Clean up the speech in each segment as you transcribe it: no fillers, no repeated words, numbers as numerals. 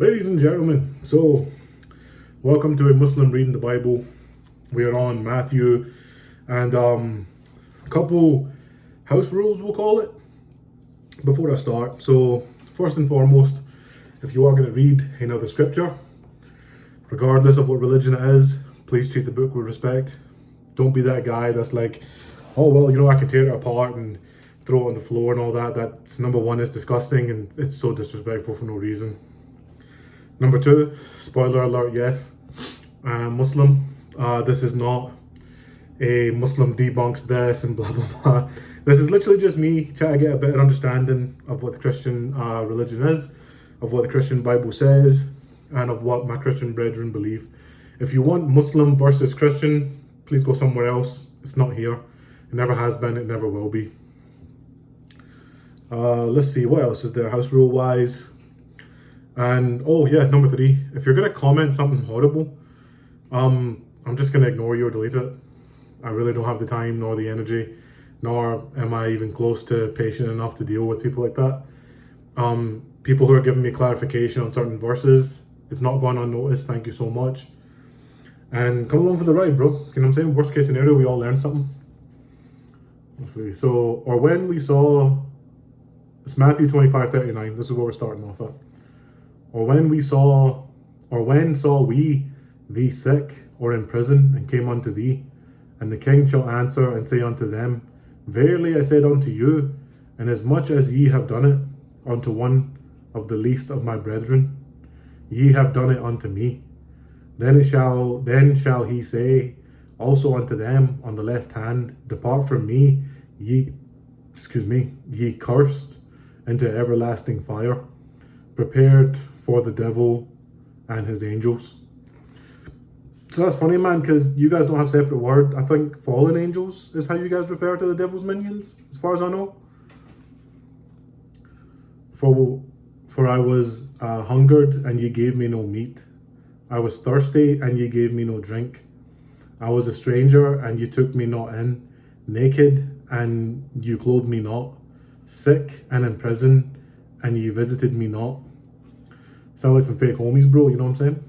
Ladies and gentlemen, so welcome to a Muslim reading the Bible. We are on Matthew and a couple house rules, we'll call it, before I start. So, first and foremost, if you are going to read another scripture, regardless of what religion it is, please treat the book with respect. Don't be that guy that's like, oh, well, I can tear it apart and throw it on the floor and all that. That's number one, it's disgusting and it's so disrespectful for no reason. Number two, spoiler alert, yes, Muslim. This is not a Muslim debunks this and blah, blah, blah. This is literally just me trying to get a better understanding of what the Christian religion is, of what the Christian Bible says, and of what my Christian brethren believe. If you want Muslim versus Christian, please go somewhere else. It's not here. It never has been, it never will be. Let's see, what else is there house rule wise? And oh yeah, number three, if you're gonna comment something horrible, I'm just gonna ignore you or delete it. I really don't have the time nor the energy, nor am I even close to patient enough to deal with people like that. People who are giving me clarification on certain verses, it's not gone unnoticed. Thank you so much. And come along for the ride, bro. You know what I'm saying? Worst case scenario, we all learn something. Let's see. So, or when we saw, it's Matthew 25:39. This is where we're starting off at. Or when saw we thee sick or in prison, and came unto thee? And the king shall answer and say unto them, Verily I said unto you, inasmuch as ye have done it unto one of the least of my brethren, ye have done it unto me. Then shall he say also unto them on the left hand, Depart from me, ye cursed, into everlasting fire, prepared for the devil and his angels. So that's funny, man, because you guys don't have separate word. I think fallen angels is how you guys refer to the devil's minions, as far as I know. For I was hungered, and ye gave me no meat. I was thirsty, and ye gave me no drink. I was a stranger, and ye took me not in. Naked, and you clothed me not. Sick and in prison, and ye visited me not. Sound like some fake homies, bro, you know what I'm saying?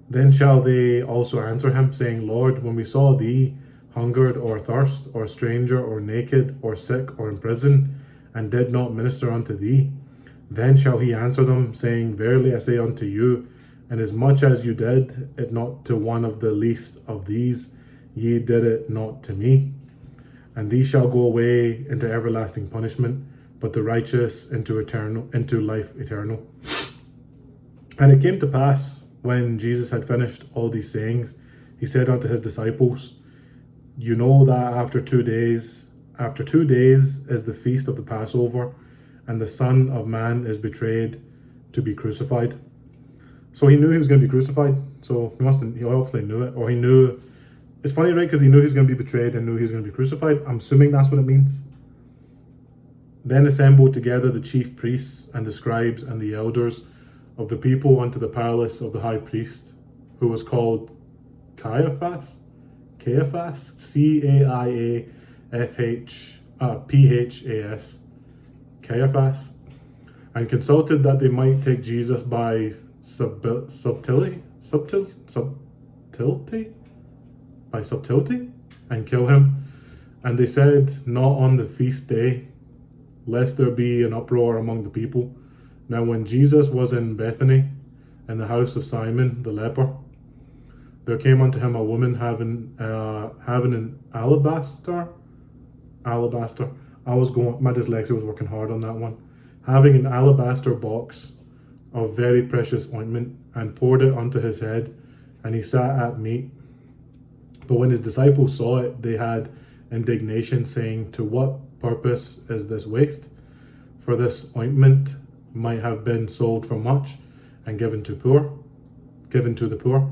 Then shall they also answer him, saying, Lord, when we saw thee hungered or thirst, or stranger, or naked, or sick, or in prison, and did not minister unto thee? Then shall he answer them, saying, Verily I say unto you, inasmuch as you did it not to one of the least of these, ye did it not to me. And these shall go away into everlasting punishment, but the righteous into life eternal. And it came to pass, when Jesus had finished all these sayings, he said unto his disciples, You know that after 2 days is the feast of the Passover, and the Son of Man is betrayed to be crucified. So he knew he was going to be crucified. So he obviously knew it, or he knew. It's funny, right? Because he knew he was going to be betrayed and knew he was going to be crucified. I'm assuming that's what it means. Then assembled together the chief priests and the scribes and the elders of the people unto the palace of the high priest, who was called Caiaphas, Caiaphas, Caiaphas, and consulted that they might take Jesus by subtlety, and kill him. And they said, Not on the feast day, lest there be an uproar among the people. Now when Jesus was in Bethany, in the house of Simon the leper, there came unto him a woman having an alabaster. My dyslexia was working hard on that one. Having an alabaster box of very precious ointment, and poured it unto his head, and he sat at meat. But when his disciples saw it, they had indignation, saying, To what purpose is this waste? For this ointment might have been sold for much, and given to the poor.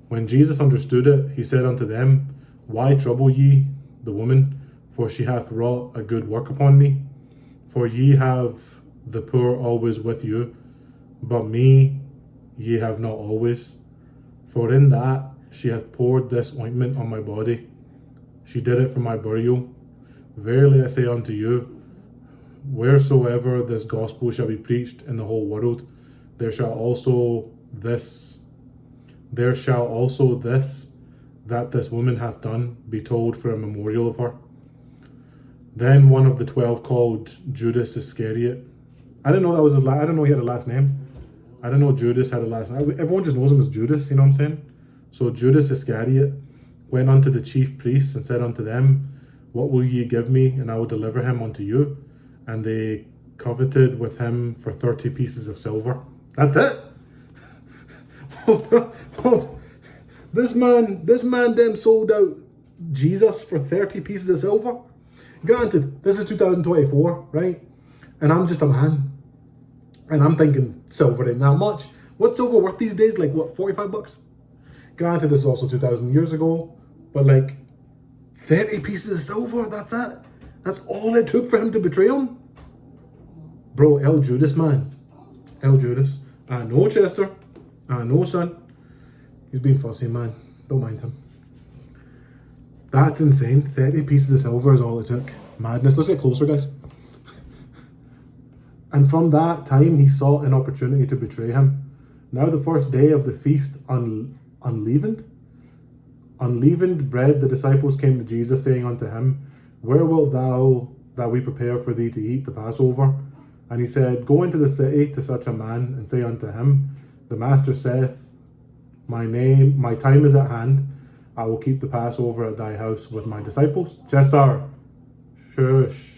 When Jesus understood it, he said unto them, Why trouble ye the woman? For she hath wrought a good work upon me. For ye have the poor always with you, but me ye have not always. For in that she hath poured this ointment on my body, she did it for my burial. Verily I say unto you, wheresoever this gospel shall be preached in the whole world, there shall also this that this woman hath done be told for a memorial of her. Then one of the 12, called Judas Iscariot. I didn't know that was his I didn't know he had a last name. I didn't know Judas had a last name. Everyone just knows him as Judas, you know what I'm saying? So Judas Iscariot went unto the chief priests and said unto them, What will ye give me, and I will deliver him unto you? And they coveted with him for 30 pieces of silver. That's it. This man then sold out Jesus for 30 pieces of silver. Granted, this is 2024, right? And I'm just a man. And I'm thinking silver ain't that much. What's silver worth these days? Like what, $45? Granted, this is also 2,000 years ago, but like 30 pieces of silver, that's it. That's all it took for him to betray him. Bro, El Judas, man. El Judas. I know, Chester. I know, son. He's being fussy, man. Don't mind him. That's insane. 30 pieces of silver is all it took. Madness. Let's get closer, guys. And from that time, he sought an opportunity to betray him. Now the first day of the feast, unleavened bread, the disciples came to Jesus, saying unto him, Where wilt thou that we prepare for thee to eat the Passover? And he said, Go into the city to such a man, and say unto him, The master saith, My time is at hand. I will keep the Passover at thy house with my disciples. Chester, shush.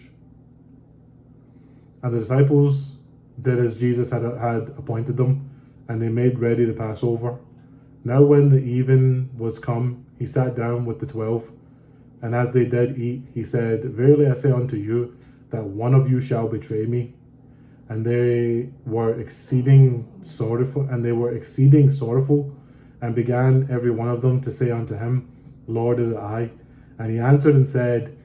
And the disciples did as Jesus had appointed them, and they made ready the Passover. Now when the even was come, he sat down with the 12. And as they did eat, he said, Verily I say unto you, that one of you shall betray me. And they were exceeding sorrowful, and began every one of them to say unto him, Lord, is it I? And he answered and said,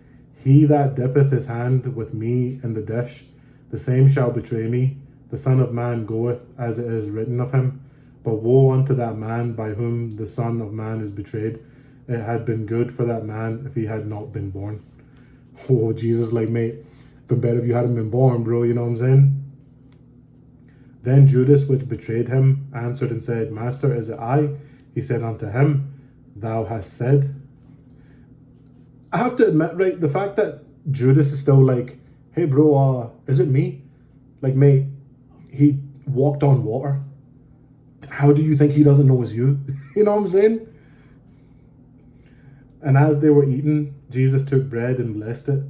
He that dippeth his hand with me in the dish, the same shall betray me. The Son of Man goeth, as it is written of him. But woe unto that man by whom the Son of Man is betrayed. It had been good for that man if he had not been born. Oh, Jesus, like, mate, been better if you hadn't been born, bro, you know what I'm saying? Then Judas, which betrayed him, answered and said, Master, is it I? He said unto him, Thou hast said. I have to admit, right, the fact that Judas is still like, Hey, bro, is it me? Like, mate, he walked on water. How do you think he doesn't know it's you? You know what I'm saying? And as they were eating, Jesus took bread and blessed it,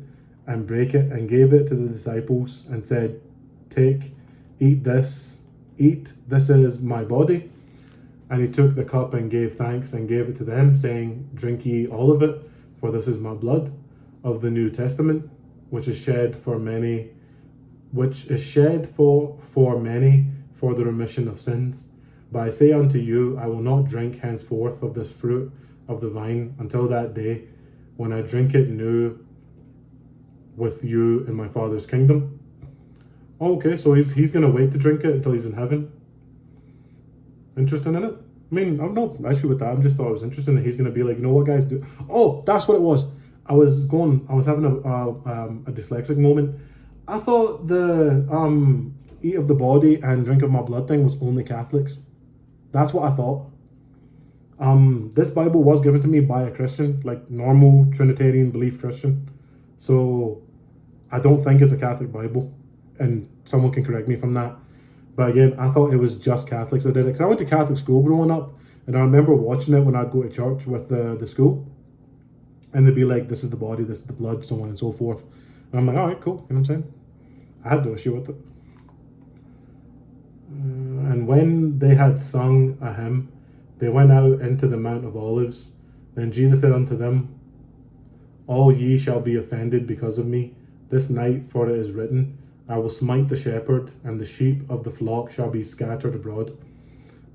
and brake it, and gave it to the disciples, and said, Take, eat, this is my body. And he took the cup and gave thanks and gave it to them, saying, Drink ye all of it, for this is my blood of the New Testament, which is shed for many for the remission of sins. But I say unto you, I will not drink henceforth of this fruit of the vine until that day when I drink it new with you in my Father's kingdom. Okay, so he's going to wait to drink it until he's in heaven. Interesting, isn't it? I mean, I'm no issue with that. I just thought it was interesting that he's going to be like, you know what, guys, do? Oh, that's what it was. I was having a dyslexic moment. I thought the eat of the body and drink of my blood thing was only Catholics. That's what I thought. This Bible was given to me by a Christian, like normal Trinitarian belief Christian. So I don't think it's a Catholic Bible, and someone can correct me from that. But again, I thought it was just Catholics that did it. Because I went to Catholic school growing up, and I remember watching it when I'd go to church with the school. And they'd be like, this is the body, this is the blood, so on and so forth. And I'm like, all right, cool. You know what I'm saying? I had no issue with it. And when they had sung a hymn, they went out into the Mount of Olives. Then Jesus said unto them, All ye shall be offended because of me this night, for it is written, I will smite the shepherd, and the sheep of the flock shall be scattered abroad.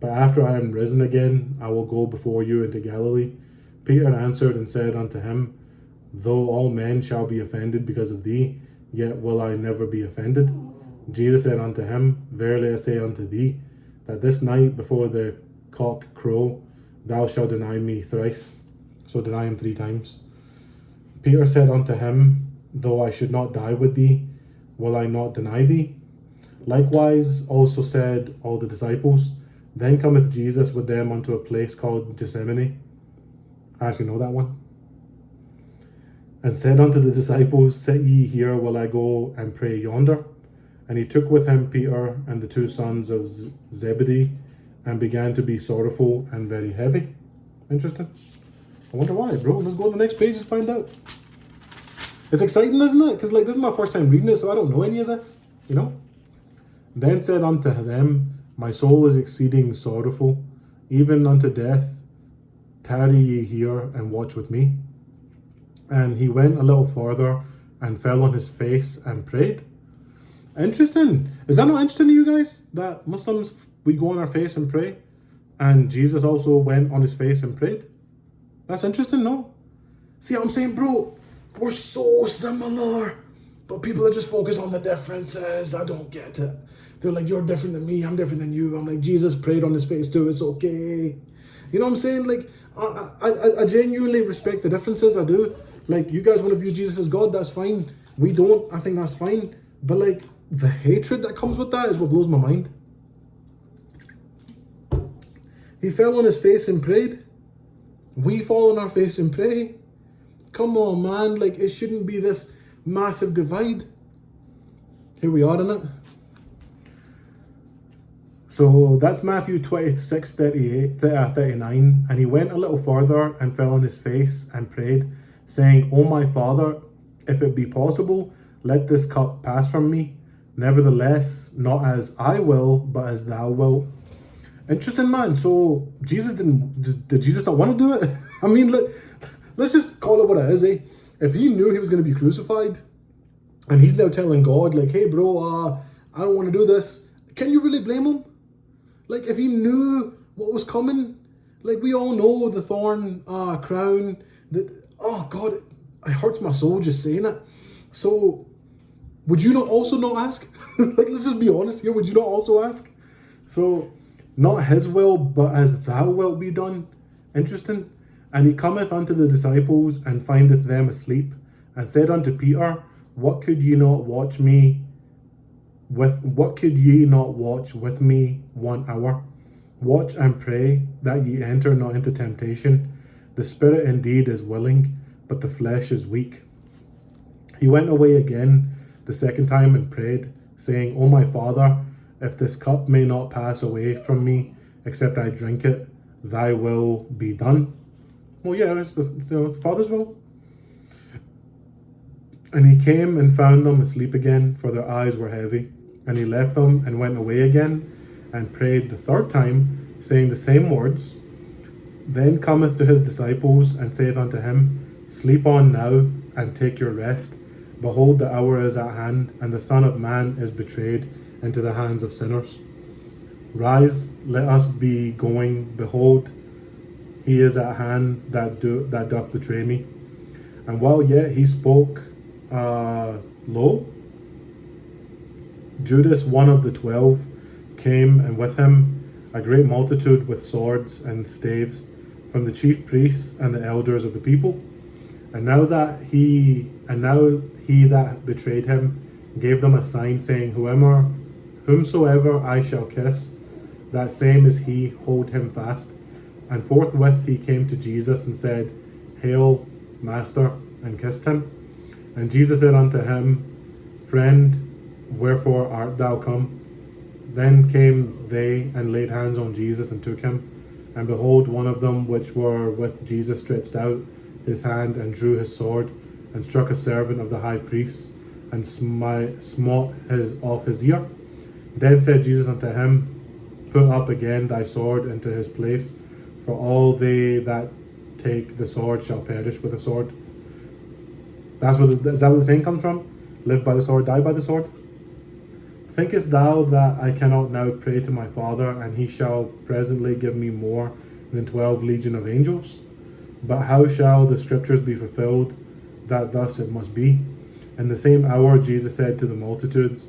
But after I am risen again, I will go before you into Galilee. Peter answered and said unto him, Though all men shall be offended because of thee, yet will I never be offended. Jesus said unto him, Verily I say unto thee, that this night before the cock crow, thou shalt deny me thrice. So deny him 3 times. Peter said unto him, Though I should not die with thee, will I not deny thee? Likewise also said all the disciples. Then cometh Jesus with them unto a place called Gethsemane. I actually know that one. And said unto the disciples, Sit ye here while I go and pray yonder. And he took with him Peter and the two sons of Zebedee, and began to be sorrowful and very heavy. Interesting. I wonder why, bro. Let's go to the next page and find out. It's exciting, isn't it? Because this is my first time reading it, so I don't know any of this, Then said unto them, My soul is exceeding sorrowful, even unto death. Tarry ye here and watch with me. And he went a little farther and fell on his face and prayed. Interesting. Is that not interesting to you guys? That Muslims, we go on our face and pray, and Jesus also went on his face and prayed? That's interesting, no? See what I'm saying, bro? We're so similar, but people are just focused on the differences. I don't get it. They're like, you're different than me, I'm different than you. I'm like, Jesus prayed on his face too, it's okay. You know what I'm saying? Like, I genuinely respect the differences, I do. Like, you guys want to view Jesus as God, that's fine. We don't, I think that's fine. But like, the hatred that comes with that is what blows my mind. He fell on his face and prayed. We fall on our face and pray. Come on, man. Like, it shouldn't be this massive divide. Here we are, innit? So that's Matthew 26, 39. And he went a little farther and fell on his face and prayed, saying, O my Father, if it be possible, let this cup pass from me. Nevertheless, not as I will, but as thou wilt. Interesting, man. So did Jesus not want to do it? I mean, let's just call it what it is, eh? If he knew he was going to be crucified, and he's now telling God, like, hey, bro, I don't want to do this. Can you really blame him? Like, if he knew what was coming, like, we all know the thorn crown, that, oh, God, it hurts my soul just saying it. So, would you not also not ask? Like, let's just be honest here. Would you not also ask? So, not his will, but as thou wilt be done. Interesting. And he cometh unto the disciples, and findeth them asleep, and said unto Peter, What could ye not watch with me 1 hour? Watch and pray, that ye enter not into temptation. The spirit indeed is willing, but the flesh is weak. He went away again the second time and prayed, saying, O my Father, if this cup may not pass away from me, except I drink it, thy will be done. Well, yeah, it's the Father's will. And he came and found them asleep again, for their eyes were heavy. And he left them and went away again, and prayed the third time, saying the same words. Then cometh to his disciples, and saith unto him, Sleep on now, and take your rest. Behold, the hour is at hand, and the Son of Man is betrayed into the hands of sinners. Rise, let us be going. Behold, he is at hand that doth betray me. And while yet he spoke, lo, Judas, one of the 12, came, and with him a great multitude with swords and staves, from the chief priests and the elders of the people. And now he that betrayed him gave them a sign, saying, Whomsoever I shall kiss, that same is he, hold him fast. And forthwith he came to Jesus and said, Hail, Master, and kissed him. And Jesus said unto him, Friend, wherefore art thou come? Then came they and laid hands on Jesus and took him. And behold, one of them which were with Jesus stretched out his hand and drew his sword, and struck a servant of the high priest, and smote off his ear. Then said Jesus unto him, Put up again thy sword into his place, for all they that take the sword shall perish with the sword. Is that where the saying comes from? Live by the sword, die by the sword? Thinkest thou that I cannot now pray to my Father, and he shall presently give me more than 12 legion of angels? But how shall the scriptures be fulfilled, that thus it must be? In the same hour Jesus said to the multitudes,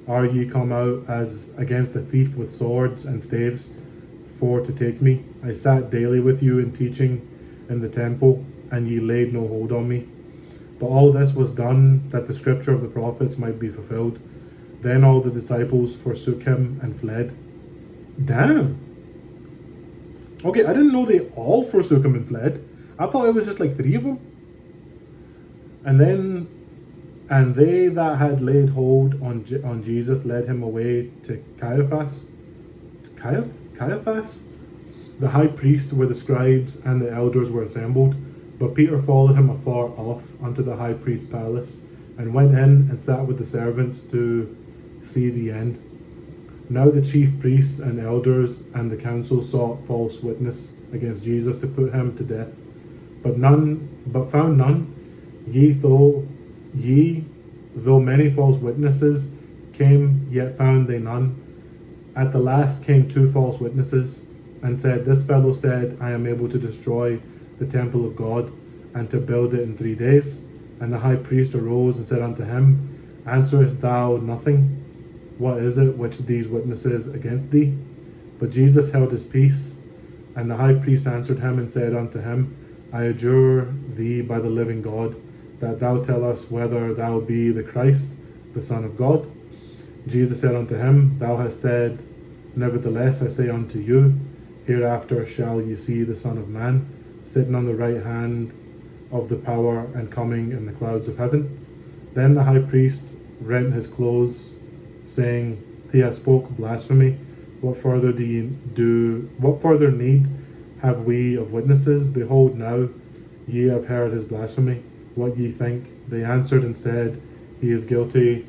Are ye come out as against a thief with swords and staves, for to take me? I sat daily with you in teaching in the temple, and ye laid no hold on me. But all this was done, that the scripture of the prophets might be fulfilled. Then all the disciples forsook him and fled. Damn. Okay, I didn't know they all forsook him and fled. I thought it was just like 3 of them. And they that had laid hold on Jesus led him away to Caiaphas. Caiaphas, the high priest, where the scribes and the elders were assembled. But Peter followed him afar off unto the high priest's palace, and went in and sat with the servants to see the end. Now the chief priests and elders and the council sought false witness against Jesus to put him to death, but found none. Though many false witnesses came, yet found they none. At the last came 2 false witnesses, and said, This fellow said, I am able to destroy the temple of God, and to build it in 3 days. And the high priest arose and said unto him, Answerest thou nothing? What is it which these witnesses against thee? But Jesus held his peace. And the high priest answered him and said unto him, I adjure thee by the living God, that thou tell us whether thou be the Christ, the Son of God. Jesus said unto him, Thou hast said, Nevertheless I say unto you, hereafter shall ye see the Son of Man sitting on the right hand of the power and coming in the clouds of heaven. Then the high priest rent his clothes, saying, He hath spoke blasphemy. What further need have we of witnesses? Behold, now ye have heard his blasphemy. What ye think? They answered and said, He is guilty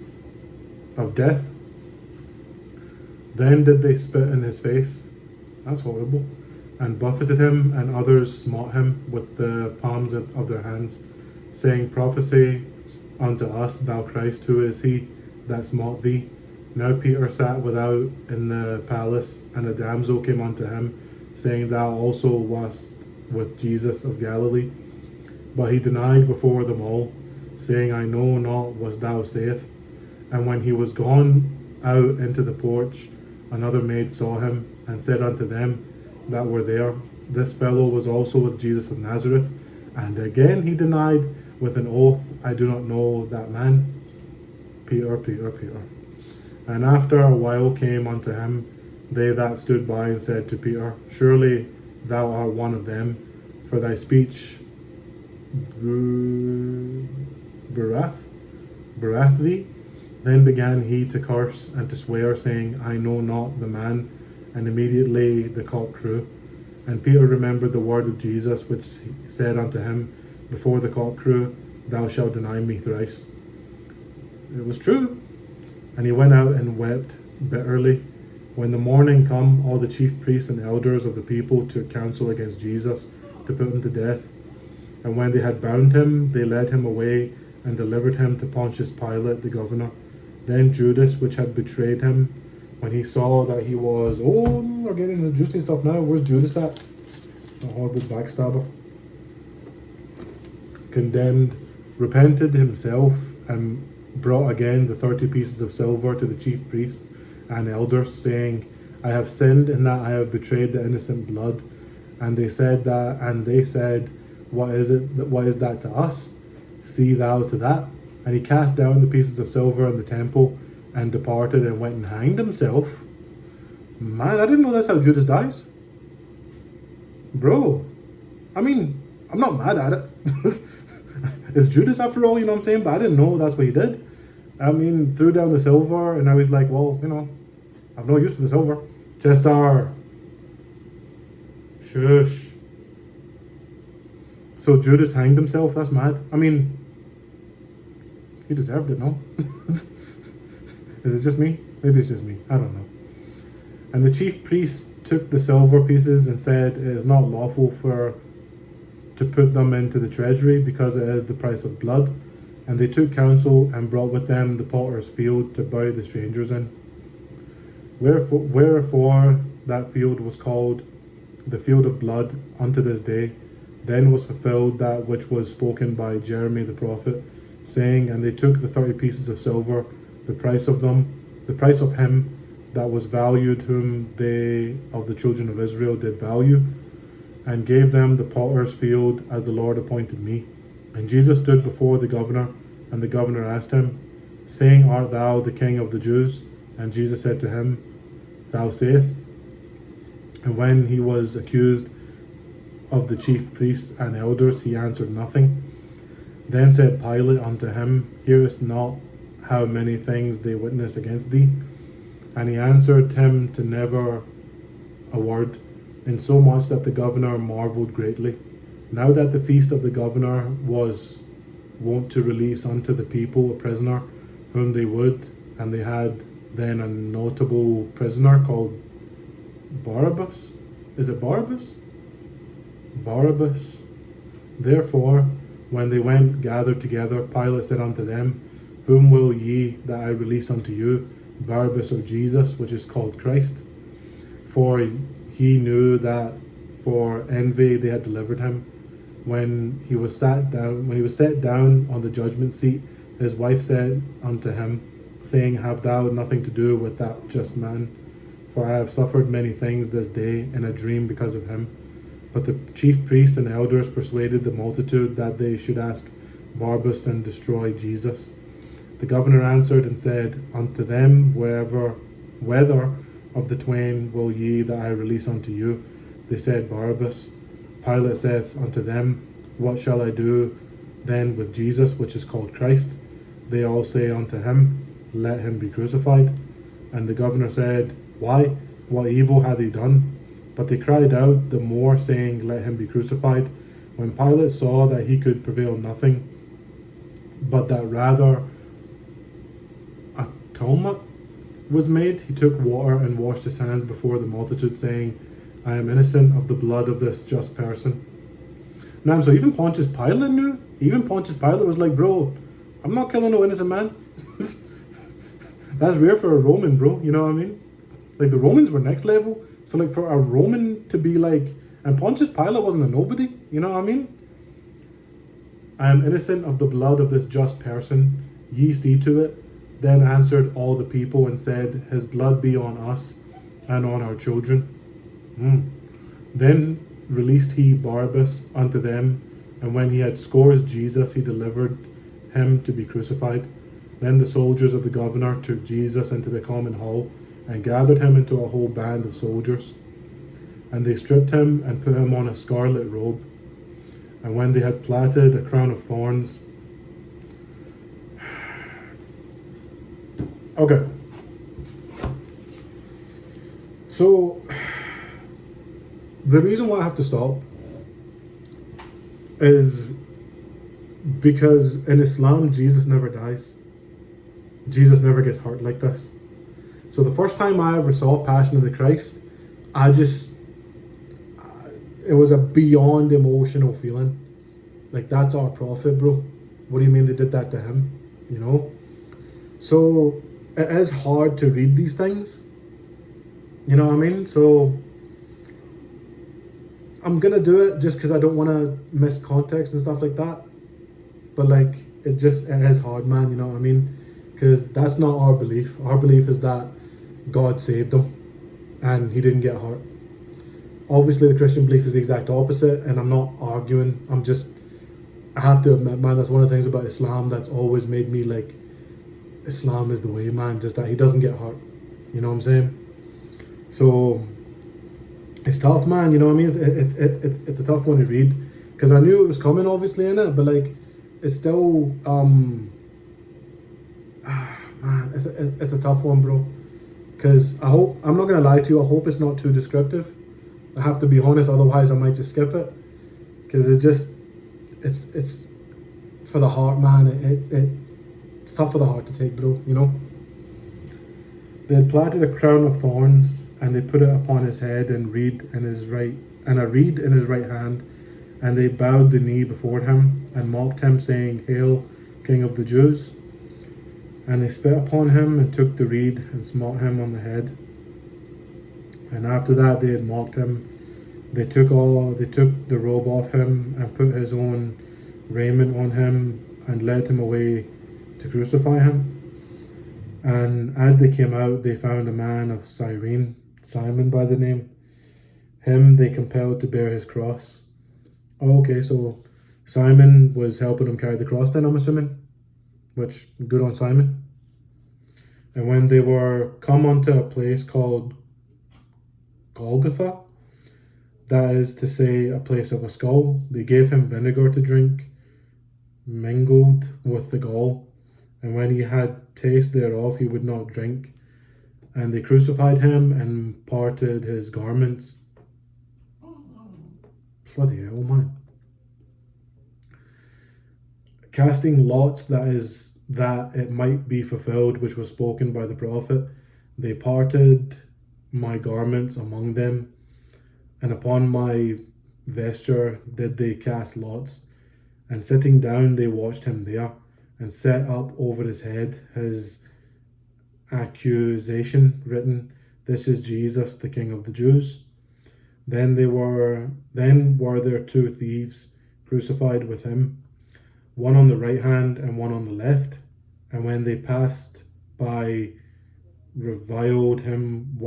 of death. Then did they spit in his face, that's horrible, and buffeted him, and others smote him with the palms of their hands, saying, Prophesy unto us, thou Christ, who is he that smote thee? Now Peter sat without in the palace, and a damsel came unto him, saying, Thou also wast with Jesus of Galilee. But he denied before them all, saying, I know not what thou sayest. And when he was gone out into the porch, another maid saw him, and said unto them that were there, This fellow was also with Jesus of Nazareth. And again he denied with an oath, I do not know that man. Peter. And after a while came unto him they that stood by, and said to Peter, Surely thou art one of them, for thy speech beareth thee. Then began he to curse and to swear, saying, I know not the man. And immediately the cock crew. And Peter remembered the word of Jesus, which said unto him, Before the cock crew, thou shalt deny me thrice. It was true. And he went out and wept bitterly. When the morning come, all the chief priests and elders of the people took counsel against Jesus to put him to death. And when they had bound him, they led him away and delivered him to Pontius Pilate the governor. Then Judas, which had betrayed him, when he saw that he was, we're getting into juicy stuff now. Where's Judas at? A horrible backstabber. Condemned, repented himself, and brought again the 30 pieces of silver to the chief priests and elders, saying, I have sinned in that I have betrayed the innocent blood. And they said, What is that to us? See thou to that. And he cast down the pieces of silver in the temple, and departed, and went and hanged himself. Man, I didn't know that's how Judas dies. Bro, I mean, I'm not mad at it. It's Judas after all, you know what I'm saying? But I didn't know that's what he did. I mean, threw down the silver, and now he's like, well, I've no use for the silver. Chester. Shush. So Judas hanged himself, that's mad. I mean, he deserved it, no? Is it just me? Maybe it's just me. I don't know. And the chief priests took the silver pieces and said, It is not lawful to put them into the treasury, because it is the price of blood. And they took counsel and brought with them the potter's field to bury the strangers in. Wherefore that field was called the field of blood unto this day. Then was fulfilled that which was spoken by Jeremy the prophet, saying, And they took the 30 pieces of silver, the price of him that was valued, whom they of the children of Israel did value, and gave them the potter's field, as the Lord appointed me. And Jesus stood before the governor, and the governor asked him, saying, Art thou the King of the Jews? And Jesus said to him, Thou sayest. And when he was accused of the chief priests and elders, he answered nothing. Then said Pilate unto him, Hearest not how many things they witness against thee? And he answered him to never a word, insomuch that the governor marveled greatly. Now that the feast of the governor was wont to release unto the people a prisoner whom they would, and they had then a notable prisoner called Barabbas. Is it Barabbas? Barabbas. Therefore, when they went gathered together, Pilate said unto them, Whom will ye that I release unto you, Barabbas or Jesus, which is called Christ? For he knew that for envy they had delivered him. When he was set down on the judgment seat, his wife said unto him, saying, Have thou nothing to do with that just man? For I have suffered many things this day in a dream because of him. But the chief priests and elders persuaded the multitude that they should ask Barabbas and destroy Jesus. The governor answered and said unto them, Whether of the twain will ye that I release unto you? They said, Barabbas. Pilate saith unto them, What shall I do then with Jesus, which is called Christ? They all say unto him, Let him be crucified. And the governor said, Why? What evil hath he done? But they cried out the more, saying, Let him be crucified. When Pilate saw that he could prevail nothing, but that rather atonement was made, he took water and washed his hands before the multitude, saying, I am innocent of the blood of this just person. Now, so even Pontius Pilate knew. Even Pontius Pilate was like, Bro, I'm not killing no innocent man. That's rare for a Roman, bro. You know what I mean? Like, the Romans were next level. So, like, for a Roman to be like, and Pontius Pilate wasn't a nobody. You know what I mean? I am innocent of the blood of this just person. Ye see to it. Then answered all the people and said, His blood be on us and on our children. Then released he Barabbas unto them, and when he had scourged Jesus, he delivered him to be crucified. Then the soldiers of the governor took Jesus into the common hall, and gathered him into a whole band of soldiers. And they stripped him, and put him on a scarlet robe. And when they had platted a crown of thorns... Okay. So... the reason why I have to stop is because in Islam, Jesus never dies. Jesus never gets hurt like this. So the first time I ever saw Passion of the Christ, it was a beyond emotional feeling. Like, that's our prophet, bro. What do you mean they did that to him? You know? So it is hard to read these things. You know what I mean? So I'm gonna do it just because I don't want to miss context and stuff like that. But like, it is hard, man. You know what I mean? Because that's not our belief. Our belief is that God saved him and he didn't get hurt. Obviously, the Christian belief is the exact opposite, and I'm not arguing. I have to admit, man, that's one of the things about Islam that's always made me like, Islam is the way, man. Just that he doesn't get hurt. You know what I'm saying? So it's tough, man. You know what I mean? It's a tough one to read because I knew it was coming, obviously, in it, but like, it's still man, it's a tough one, bro. Because I'm not gonna lie to you, I hope it's not too descriptive. I have to be honest, otherwise I might just skip it. Because it's for the heart, man. It's tough for the heart to take, bro, you know? They had planted a crown of thorns, and they put it upon his head, and a reed in his right hand, and they bowed the knee before him, and mocked him, saying, Hail, King of the Jews! And they spit upon him, and took the reed, and smote him on the head. And after that they had mocked him, they took the robe off him, and put his own raiment on him, and led him away to crucify him. And as they came out, they found a man of Cyrene, Simon by the name. Him they compelled to bear his cross. Oh, okay, so Simon was helping him carry the cross then, I'm assuming. Which, good on Simon. And when they were come unto a place called Golgotha, that is to say, a place of a skull, they gave him vinegar to drink, mingled with the gall. And when he had taste thereof, he would not drink. And they crucified him and parted his garments. Bloody hell, man. Casting lots, that is, that it might be fulfilled, which was spoken by the prophet, they parted my garments among them, and upon my vesture did they cast lots. And sitting down, they watched him there, and set up over his head his accusation written, This is Jesus, the King of the Jews. Then were there two thieves crucified with him, one on the right hand and one on the left. And when they passed by, reviled him,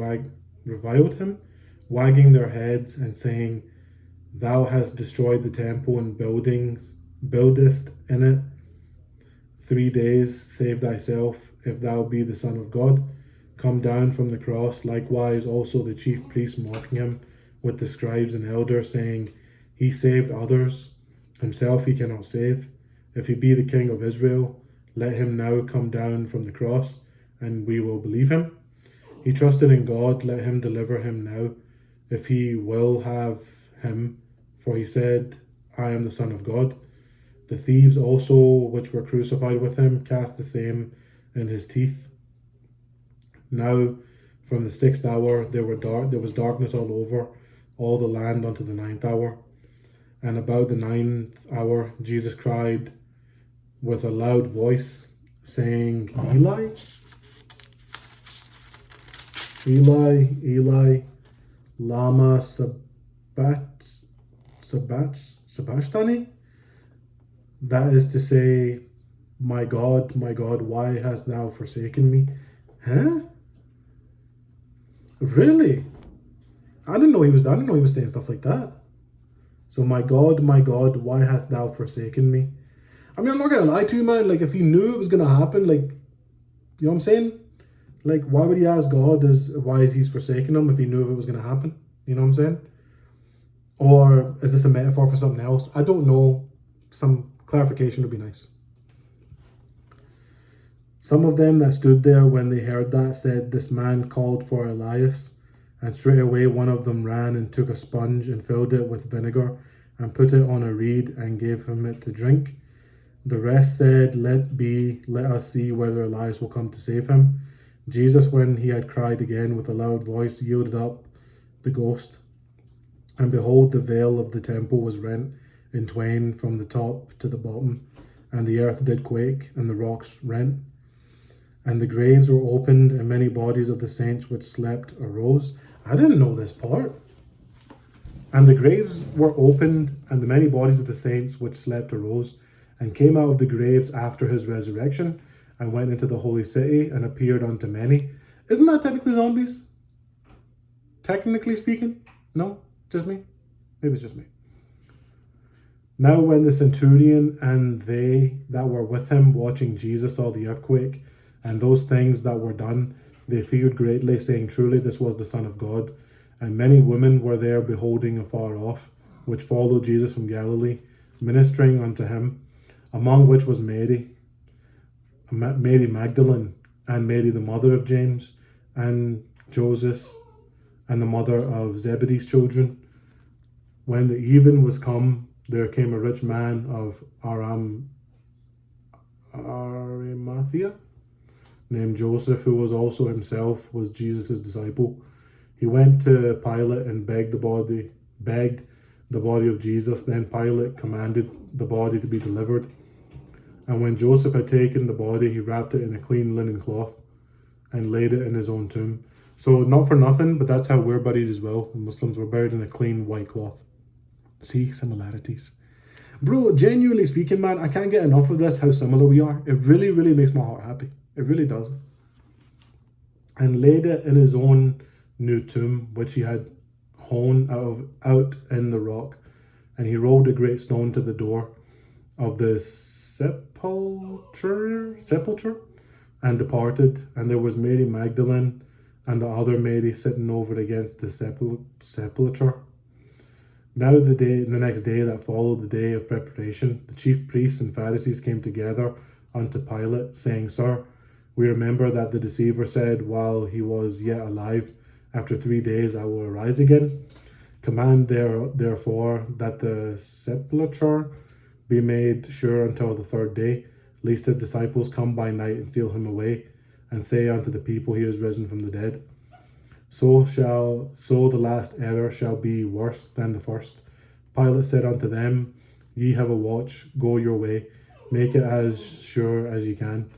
wagging their heads and saying, Thou hast destroyed the temple and buildest in it 3 days, save thyself, if thou be the Son of God. Come down from the cross. Likewise also the chief priests mocking him with the scribes and elders, saying, He saved others, himself he cannot save. If he be the King of Israel, let him now come down from the cross, and we will believe him. He trusted in God, let him deliver him now, if he will have him. For he said, I am the Son of God. The thieves also which were crucified with him cast the same in his teeth. Now from the 6th hour there was darkness all over all the land unto the 9th hour. And about the 9th hour Jesus cried with a loud voice, saying, Eli, Eli, Eli, lama sabachthani? That is to say, my God, why hast thou forsaken me? Huh? Really? I didn't know he was saying stuff like that. So my God, why hast thou forsaken me? I mean, I'm not gonna lie to you, man. Like, if he knew it was gonna happen, like, you know what I'm saying? Like, why would he ask God why he's forsaken him if he knew it was gonna happen? You know what I'm saying? Or is this a metaphor for something else? I don't know. Some clarification would be nice. Some of them that stood there when they heard that said, This man called for Elias. And straightway one of them ran and took a sponge and filled it with vinegar and put it on a reed and gave him it to drink. The rest said, Let us see whether Elias will come to save him. Jesus, when he had cried again with a loud voice, yielded up the ghost. And behold, the veil of the temple was rent in twain from the top to the bottom, and the earth did quake, and the rocks rent. And the graves were opened, and many bodies of the saints which slept arose. I didn't know this part. And the graves were opened, and the many bodies of the saints which slept arose, and came out of the graves after his resurrection, and went into the holy city, and appeared unto many. Isn't that technically zombies? Technically speaking? No? Just me? Maybe it's just me. Now when the centurion and they that were with him watching Jesus saw the earthquake, and those things that were done, they feared greatly, saying, Truly this was the Son of God. And many women were there beholding afar off, which followed Jesus from Galilee, ministering unto him, among which was Mary Magdalene, and Mary the mother of James, and Joseph, and the mother of Zebedee's children. When the even was come, there came a rich man of Arimathea, named Joseph, who was also himself was Jesus' disciple. He went to Pilate and begged the body of Jesus. Then Pilate commanded the body to be delivered. And when Joseph had taken the body, he wrapped it in a clean linen cloth and laid it in his own tomb. So not for nothing, but that's how we're buried as well. Muslims were buried in a clean white cloth. See, similarities. Bro, genuinely speaking, man, I can't get enough of this, how similar we are. It really, really makes my heart happy. It really does. And laid it in his own new tomb, which he had hewn out in the rock. And he rolled a great stone to the door of the sepulchre, and departed. And there was Mary Magdalene and the other Mary sitting over against the sepulchre. Now the next day that followed the day of preparation, the chief priests and Pharisees came together unto Pilate, saying, Sir, we remember that the deceiver said while he was yet alive, After 3 days I will arise again. Command therefore that the sepulchre be made sure until the 3rd day, lest his disciples come by night and steal him away, and say unto the people, He is risen from the dead. So the last error shall be worse than the first. Pilate said unto them, Ye have a watch, go your way, make it as sure as ye can.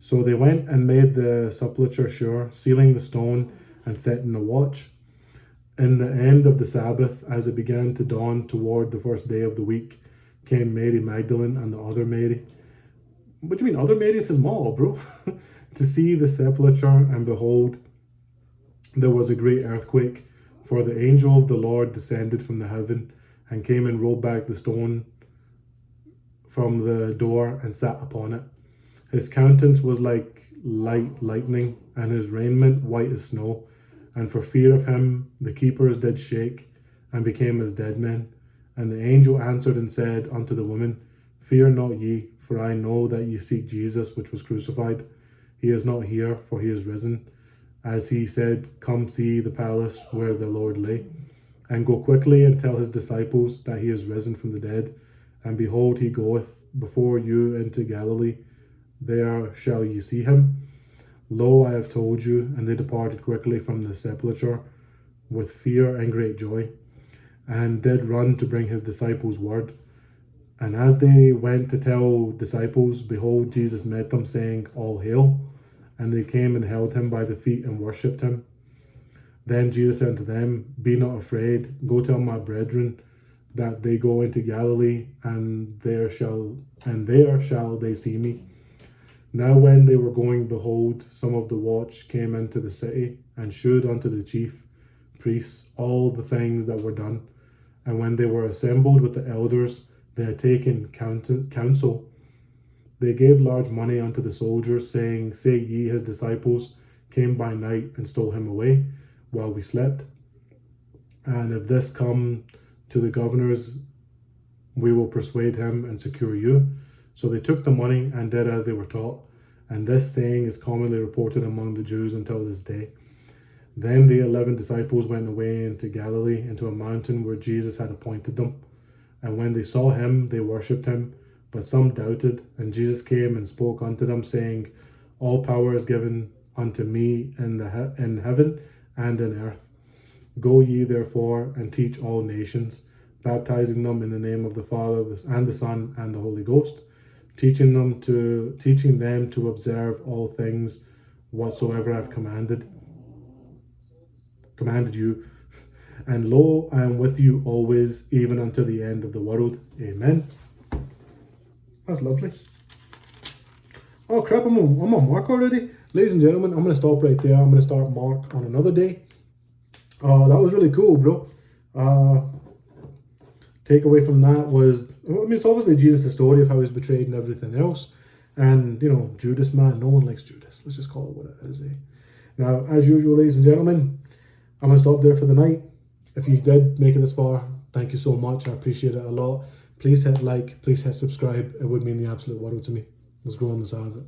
So they went and made the sepulchre sure, sealing the stone and setting a watch. In the end of the Sabbath, as it began to dawn toward the 1st day of the week, came Mary Magdalene and the other Mary. What do you mean, other Mary? It's his mom, bro. To see the sepulchre, and behold, there was a great earthquake, for the angel of the Lord descended from the heaven, and came and rolled back the stone from the door, and sat upon it. His countenance was like lightning, and his raiment white as snow. And for fear of him, the keepers did shake, and became as dead men. And the angel answered and said unto the women, Fear not ye, for I know that ye seek Jesus, which was crucified. He is not here, for he is risen. As he said, Come see the palace where the Lord lay, and go quickly and tell his disciples that he is risen from the dead. And behold, he goeth before you into Galilee. There shall ye see him. Lo, I have told you. And they departed quickly from the sepulchre with fear and great joy, and did run to bring his disciples word. And as they went to tell disciples, behold, Jesus met them, saying, All hail. And they came and held him by the feet and worshipped him. Then Jesus said unto them, Be not afraid, go tell my brethren that they go into Galilee, and there shall they see me. Now when they were going, behold, some of the watch came into the city, and shewed unto the chief priests all the things that were done. And when they were assembled with the elders, they had taken counsel. They gave large money unto the soldiers, saying, Say ye, his disciples came by night and stole him away while we slept. And if this come to the governors, we will persuade him and secure you. So they took the money and did as they were taught. And this saying is commonly reported among the Jews until this day. Then the 11 disciples went away into Galilee, into a mountain where Jesus had appointed them. And when they saw him, they worshipped him, but some doubted. And Jesus came and spoke unto them, saying, All power is given unto me in heaven and in earth. Go ye therefore and teach all nations, baptizing them in the name of the Father and the Son and the Holy Ghost, teaching them to observe all things whatsoever I have commanded you. And lo, I am with you always, even unto the end of the world. Amen. That's lovely. Oh crap, I'm on Mark already. Ladies and gentlemen, I'm going to stop right there. I'm going to start Mark on another day. That was really cool, bro. Takeaway from that was, it's obviously Jesus' story of how he's betrayed and everything else. And, Judas, man, no one likes Judas. Let's just call it what it is, eh? Now, as usual, ladies and gentlemen, I'm going to stop there for the night. If you did make it this far, thank you so much. I appreciate it a lot. Please hit like, please hit subscribe. It would mean the absolute world to me. Let's go on this out of it.